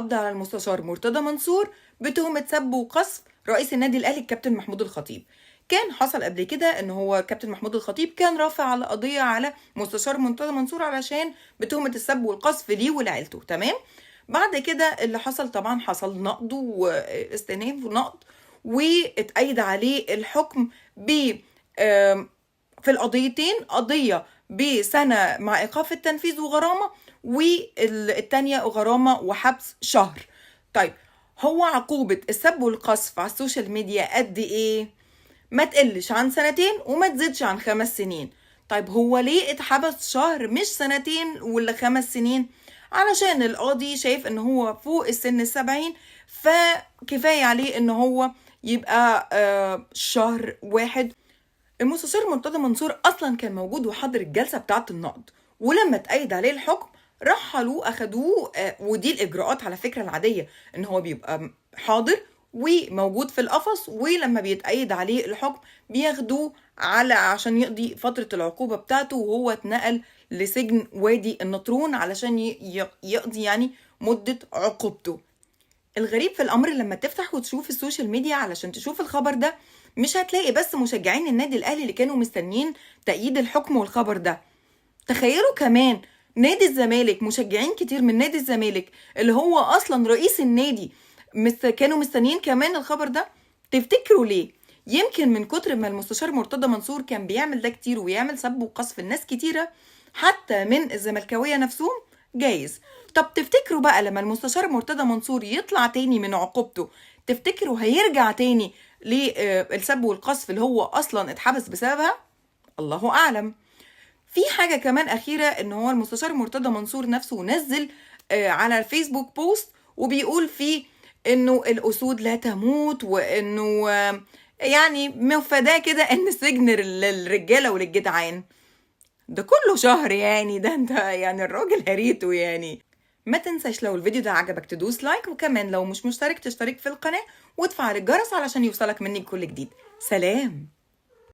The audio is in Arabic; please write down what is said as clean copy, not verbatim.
القبض على المستشار مرتضى منصور بتهمة سب وقذف رئيس النادي الأهلي الكابتن محمود الخطيب. كان حصل قبل كده ان هو كابتن محمود الخطيب كان رافع على قضية على مستشار مرتضى منصور علشان بتهمة السب والقذف ليه ولعيلته. تمام. بعد كده اللي حصل طبعا حصل نقض واستئناف ونقض، واتأيد عليه الحكم ب في القضيتين، قضية بسنة مع إيقاف التنفيذ وغرامة، والتانية غرامة وحبس شهر. طيب هو عقوبة السب والقذف على السوشيال ميديا قد ايه؟ ما تقلش عن 2 وما تزيدش عن 5 سنين. طيب هو ليه اتحبس شهر مش 2 ولا 5 سنين؟ علشان القاضي شايف ان هو فوق السن 70، فكفاية عليه ان هو يبقى شهر واحد. المستشار مرتضى منصور اصلا كان موجود وحضر الجلسه بتاعه النقض، ولما اتأيد عليه الحكم رحلوه اخدوه، ودي الاجراءات على فكره العاديه، ان هو بيبقى حاضر وموجود في القفص، ولما بيتأيد عليه الحكم بياخدوه عشان يقضي فتره العقوبه بتاعته، وهو اتنقل لسجن وادي النطرون علشان يقضي يعني مده عقوبته. الغريب في الامر لما تفتح وتشوف السوشيال ميديا علشان تشوف الخبر ده، مش هتلاقي بس مشجعين النادي الاهلي اللي كانوا مستنيين تأييد الحكم والخبر ده. تخيلوا كمان نادي الزمالك، مشجعين كتير من نادي الزمالك اللي هو اصلا رئيس النادي كانوا مستنيين كمان الخبر ده. تفتكروا ليه؟ يمكن من كتر ما المستشار مرتضى منصور كان بيعمل ده كتير ويعمل سب وقذف الناس كتيرة حتى من الزملكاوية نفسهم، جايز. طب تفتكروا بقى لما المستشار مرتضى منصور يطلع تاني من عقوبته، تفتكروا هيرجع تاني للسب والقذف اللي هو اصلا اتحبس بسببها؟ الله اعلم. في حاجة كمان اخيرة، ان هو المستشار مرتضى منصور نفسه نزل على الفيسبوك بوست وبيقول فيه انه الاسود لا تموت، وانه يعني مفاداه كده ان السجن للرجالة وللجدعان. ده كله شهر يعني، ده انت يعني الراجل هريته يعني. ما تنساش لو الفيديو ده عجبك تدوس لايك، وكمان لو مش مشترك تشترك في القناة وتفعل الجرس علشان يوصلك مني كل جديد. سلام.